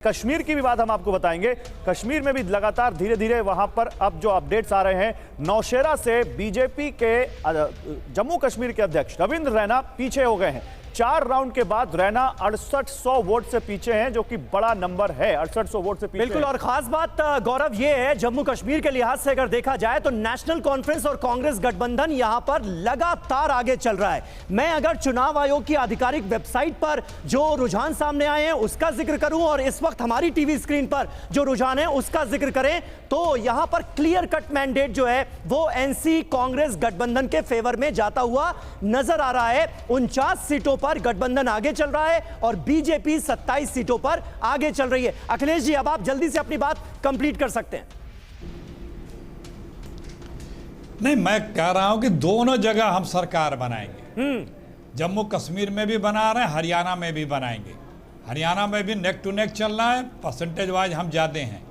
कश्मीर की भी बात हम आपको बताएंगे। कश्मीर में भी लगातार धीरे धीरे वहां पर अब जो अपडेट्स आ रहे हैं, नौशेरा से बीजेपी के जम्मू कश्मीर के अध्यक्ष रविंद्र रैना पीछे हो गए हैं। 4 राउंड के बाद रैना 6800 वोट से पीछे हैं, जो कि बड़ा नंबर है। 6800 वोट से पीछे बिल्कुल। और खास बात गौरव ये है, जम्मू कश्मीर के लिहाज से अगर देखा जाए तो नेशनल कॉन्फ्रेंस और कांग्रेस गठबंधन यहां पर लगातार आगे चल रहा है। मैं अगर चुनाव आयोग की आधिकारिक वेबसाइट पर जो रुझान सामने आए हैं उसका जिक्र करूं और इस वक्त हमारी टीवी स्क्रीन पर जो रुझान है उसका जिक्र करें तो यहां पर क्लियर कट मैंडेट जो है वो एनसी कांग्रेस गठबंधन के फेवर में जाता हुआ नजर आ रहा है। 49 सीटों पर गठबंधन आगे चल रहा है और बीजेपी 27 सीटों पर आगे चल रही है। अखिलेश जी, अब आप जल्दी से अपनी बात कंप्लीट कर सकते हैं। नहीं, मैं कह रहा हूं कि दोनों जगह हम सरकार बनाएंगे। जम्मू कश्मीर में भी बना रहे हैं, हरियाणा में भी बनाएंगे। हरियाणा में भी नेक टू नेक चल रहा है, परसेंटेज वाइज हम ज्यादा हैं।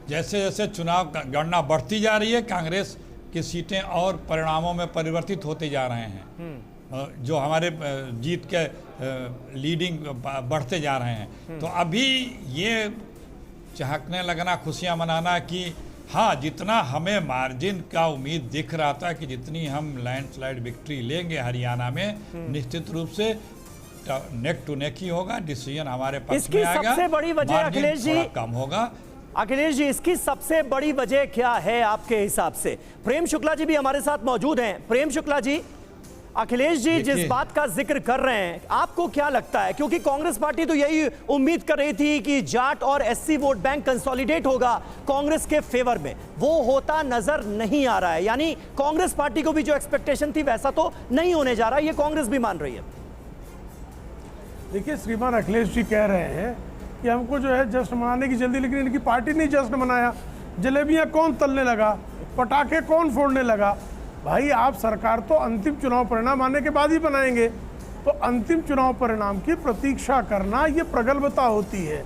जैसे जैसे चुनाव गणना बढ़ती जा रही है, कांग्रेस की सीटें और परिणामों में परिवर्तित होते जा रहे हैं। जो हमारे जीत के लीडिंग बढ़ते जा रहे हैं। तो अभी ये चहकने लगना, खुशियां मनाना कि हाँ, जितना हमें मार्जिन का उम्मीद दिख रहा था कि जितनी हम लैंडस्लाइड विक्ट्री लेंगे हरियाणा में, निश्चित रूप से नेक टू नेक ही होगा। डिसीजन हमारे पास में आएगा। सबसे बड़ी वजह अखिलेश जी कम होगा। अखिलेश जी, इसकी सबसे बड़ी वजह क्या है आपके हिसाब से? प्रेम शुक्ला जी भी हमारे साथ मौजूद हैं। प्रेम शुक्ला जी, अखिलेश जी जिस बात का जिक्र कर रहे हैं, आपको क्या लगता है? क्योंकि कांग्रेस पार्टी तो यही उम्मीद कर रही थी कि जाट और एससी वोट बैंक कंसोलिडेट होगा कांग्रेस के फेवर में, वो होता नजर नहीं आ रहा है। यानी कांग्रेस पार्टी को भी जो एक्सपेक्टेशन थी वैसा तो नहीं होने जा रहा, ये कांग्रेस भी मान रही है। देखिए, श्रीमान अखिलेश जी कह रहे हैं कि हमको जो है जश्न मनाने की जल्दी, लेकिन इनकी पार्टी ने जश्न मनाया। जलेबियां कौन तलने लगा, पटाखे कौन फोड़ने लगा? भाई, आप सरकार तो अंतिम चुनाव परिणाम आने के बाद ही बनाएंगे। तो अंतिम चुनाव परिणाम की प्रतीक्षा करना ये प्रगल्भता होती है।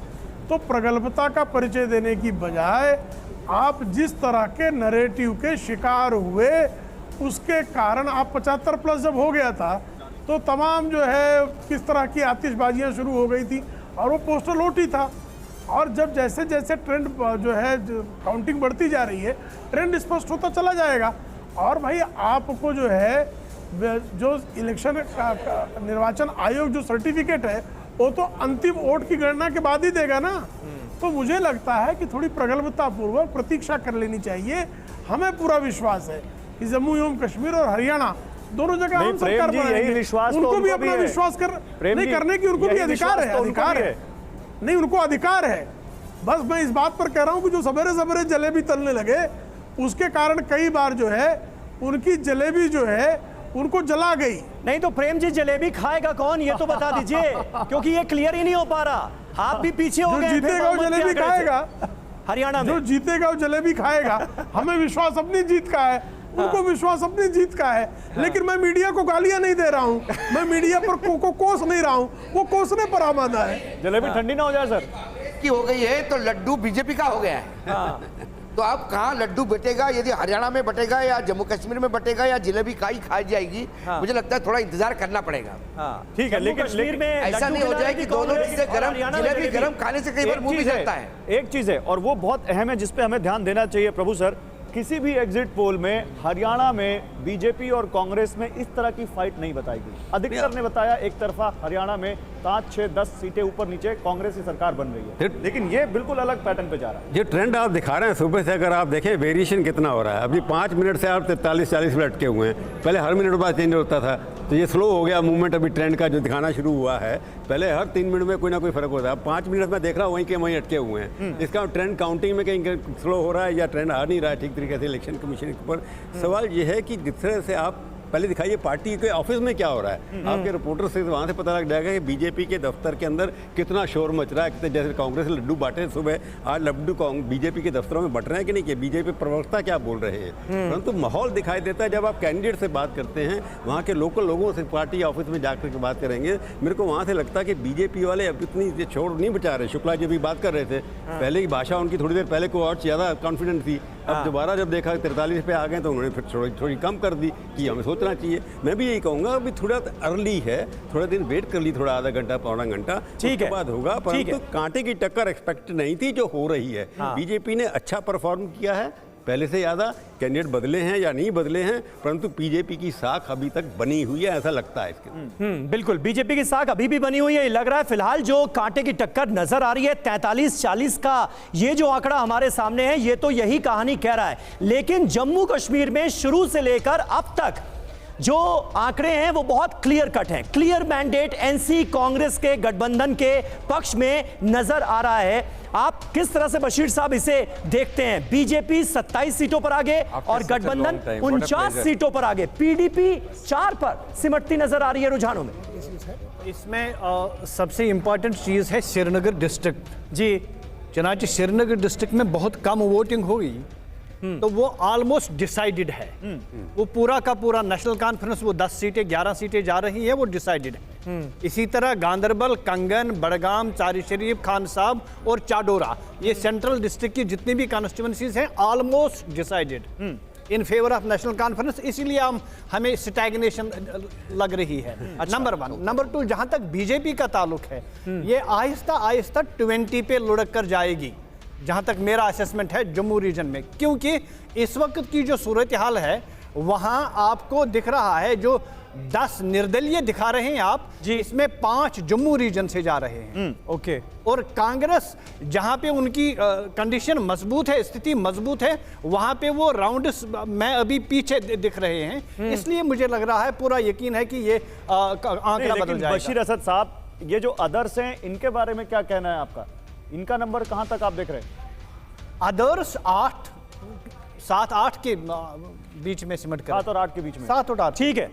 तो प्रगल्भता का परिचय देने की बजाय आप जिस तरह के नरेटिव के शिकार हुए, उसके कारण आप 75 प्लस जब हो गया था तो तमाम जो है किस तरह की आतिशबाजियां शुरू हो गई थी और वो पोस्टल वोट ही था। और जब जैसे जैसे ट्रेंड जो है काउंटिंग बढ़ती जा रही है, ट्रेंड स्पष्ट होता चला जाएगा। और भाई, आपको जो है जो इलेक्शन का निर्वाचन आयोग जो सर्टिफिकेट है वो तो अंतिम वोट की गणना के बाद ही देगा ना। तो मुझे लगता है कि थोड़ी प्रगल्भता पूर्वक प्रतीक्षा कर लेनी चाहिए। हमें पूरा विश्वास है कि जम्मू एवं कश्मीर और हरियाणा दोनों जगह हम सरकार बनाएंगे। उनको भी अपना विश्वास नहीं करने की उनको भी अधिकार है। अधिकार है नहीं, उनको अधिकार है। बस मैं इस बात पर कह रहा हूं कि जो सवेरे सवेरे जलेबी तलने लगे, उसके कारण कई बार जो है उनकी जलेबी जो है उनको जला गई। नहीं तो प्रेम जी, जलेबी खाएगा कौन ये तो बता दीजिए, क्योंकि ये क्लियर ही नहीं हो पा रहा। आप भी पीछे हो गए। जो जीतेगा वो जलेबी खाएगा हरियाणा में। जो जीतेगा वो जलेबी खाएगा। हमें विश्वास अपनी जीत का है, उनको विश्वास अपनी जीत का है। लेकिन मैं मीडिया को गालियां नहीं दे रहा हूं, मैं मीडिया पर को कोस नहीं रहा हूं, वो कोसने पर आमादा है। जलेबी ठंडी ना हो जाए सर की हो गई है तो लड्डू बीजेपी का हो गया है। तो अब कहाँ लड्डू बटेगा, यदि हरियाणा में बटेगा या जम्मू कश्मीर में बटेगा या जलेबी खाई जाएगी? मुझे लगता है थोड़ा इंतजार करना पड़ेगा। ठीक है, लेकिन में ऐसा नहीं हो जाए कि दोनों चीजें गरम, जलेबी गरम खाने से कई बार मुंह भी जलता है। एक चीज है और वो बहुत अहम है जिसपे हमें ध्यान देना चाहिए प्रभु सर। किसी भी एग्जिट पोल में हरियाणा में बीजेपी और कांग्रेस में इस तरह की फाइट नहीं बताई गई। अधिकतर ने बताया एक तरफा हरियाणा में 5, 6, 10 सीटें ऊपर नीचे कांग्रेस की सरकार बन रही है, लेकिन ये बिल्कुल अलग पैटर्न पे जा रहा है। ये ट्रेंड आप दिखा रहे हैं सुबह से, अगर आप देखें वेरिएशन कितना हो रहा है। अभी 5 मिनट से आप 43-40 मिनट अटके हुए हैं। पहले हर मिनट बाद चेंज होता था, तो ये स्लो हो गया मूवमेंट। अभी ट्रेंड का जो दिखाना शुरू हुआ है, पहले हर 3 मिनट में कोई ना कोई फर्क होता है। 5 मिनट में देख रहा हूँ वहीं के वहीं अटके हुए हैं। इसका ट्रेंड काउंटिंग में कहीं स्लो हो रहा है या ट्रेंड आ नहीं रहा है ठीक तरीके से इलेक्शन कमीशन के ऊपर। सवाल ये है कि जिस तरह से आप पहले दिखाइए पार्टी के ऑफिस में क्या हो रहा है। आपके रिपोर्टर से वहाँ से पता लग जाएगा कि बीजेपी के दफ्तर के अंदर कितना शोर मच रहा है। कितने जैसे कांग्रेस लड्डू बांटे सुबह, आज लड्डू बीजेपी के दफ्तरों में बट रहे हैं कि नहीं, कि बीजेपी प्रवक्ता क्या बोल रहे हैं। परंतु माहौल दिखाई देता है जब आप कैंडिडेट से बात करते हैं, वहाँ के लोकल लोगों से पार्टी ऑफिस में जाकर के बात करेंगे। मेरे को वहाँ से लगता है कि बीजेपी वाले अब इतनी शोर नहीं बचा रहे। शुक्ला जी भी बात कर रहे थे, पहले की भाषा उनकी थोड़ी देर पहले को और ज़्यादा कॉन्फिडेंट थी। अब दोबारा जब देखा 43 पे आ गए तो उन्होंने फिर थोड़ी कम कर दी कि हमें सोचना चाहिए। मैं भी यही कहूँगा अभी थोड़ा अर्ली है, थोड़ा दिन वेट कर ली, थोड़ा आधा घंटा पौना घंटा, ठीक है, उसके बाद होगा। परंतु कांटे की टक्कर एक्सपेक्ट नहीं थी जो हो रही है। बीजेपी ने अच्छा परफॉर्म किया है, पहले से ज़्यादा। कैंडिडेट बदले हैं या नहीं बदले हैं, परंतु बीजेपी की साख अभी तक बनी हुई है, ऐसा लगता है इसके। बिल्कुल बीजेपी की साख अभी भी बनी हुई है। लग रहा है फिलहाल जो कांटे की टक्कर नजर आ रही है 43-40 का ये जो आंकड़ा हमारे सामने है, ये तो यही कहानी कह रहा है। लेकिन जम्मू कश्मीर में शुरू से लेकर अब तक जो आंकड़े हैं वो बहुत क्लियर कट हैं। क्लियर मैंडेट एनसी कांग्रेस के गठबंधन के पक्ष में नजर आ रहा है। आप किस तरह से बशीर साहब इसे देखते हैं? बीजेपी 27 सीटों पर आगे और गठबंधन 49 सीटों पर आगे, पीडीपी 4 पर सिमटती नजर आ रही है रुझानों में। इसमें सबसे इंपॉर्टेंट चीज़ है श्रीनगर डिस्ट्रिक्ट। जी, चनाची श्रीनगर डिस्ट्रिक्ट में बहुत कम वोटिंग हुई, तो वो ऑलमोस्ट डिसाइडेड है। वो पूरा का पूरा नेशनल कॉन्फ्रेंस, वो 10 सीटें 11 सीटें जा रही हैं, वो डिसाइडेड है। इसी तरह गांधरबल, कंगन, बड़गाम, चारी शरीफ, खान साहब और चाडोरा, ये सेंट्रल डिस्ट्रिक्ट की जितनी भी कॉन्स्टिट्यूंसीज हैं almost decided in favour of national conference. इसीलिए हमें स्टैग्नेशन लग रही है। नंबर 1। नंबर 2, जहां तक बीजेपी का ताल्लुक है, ये आहिस्ता आहिस्ता 20 पे लुढ़क कर जाएगी, जहां तक मेरा असेसमेंट है जम्मू रीजन में। क्योंकि इस वक्त की जो सूरत हाल है, वहां आपको दिख रहा है जो 10 निर्दलीय दिखा रहे हैं आप जी, इसमें 5 जम्मू रीजन से जा रहे हैं। ओके। और कांग्रेस जहां पे उनकी कंडीशन मजबूत है, स्थिति मजबूत है, वहां पे वो राउंड में अभी पीछे दिख रहे हैं। इसलिए मुझे लग रहा है, पूरा यकीन है कि ये आंकड़ा बदल जाएगा। बशीर असद साहब, ये जो अदर्स हैं, इनके बारे में क्या कहना है आपका? इनका नंबर कहां तक आप देख रहे हैं? अदर्स 7-8 के बीच में सिमट कर, 7 और 8 के बीच में। 7 और 8, ठीक है।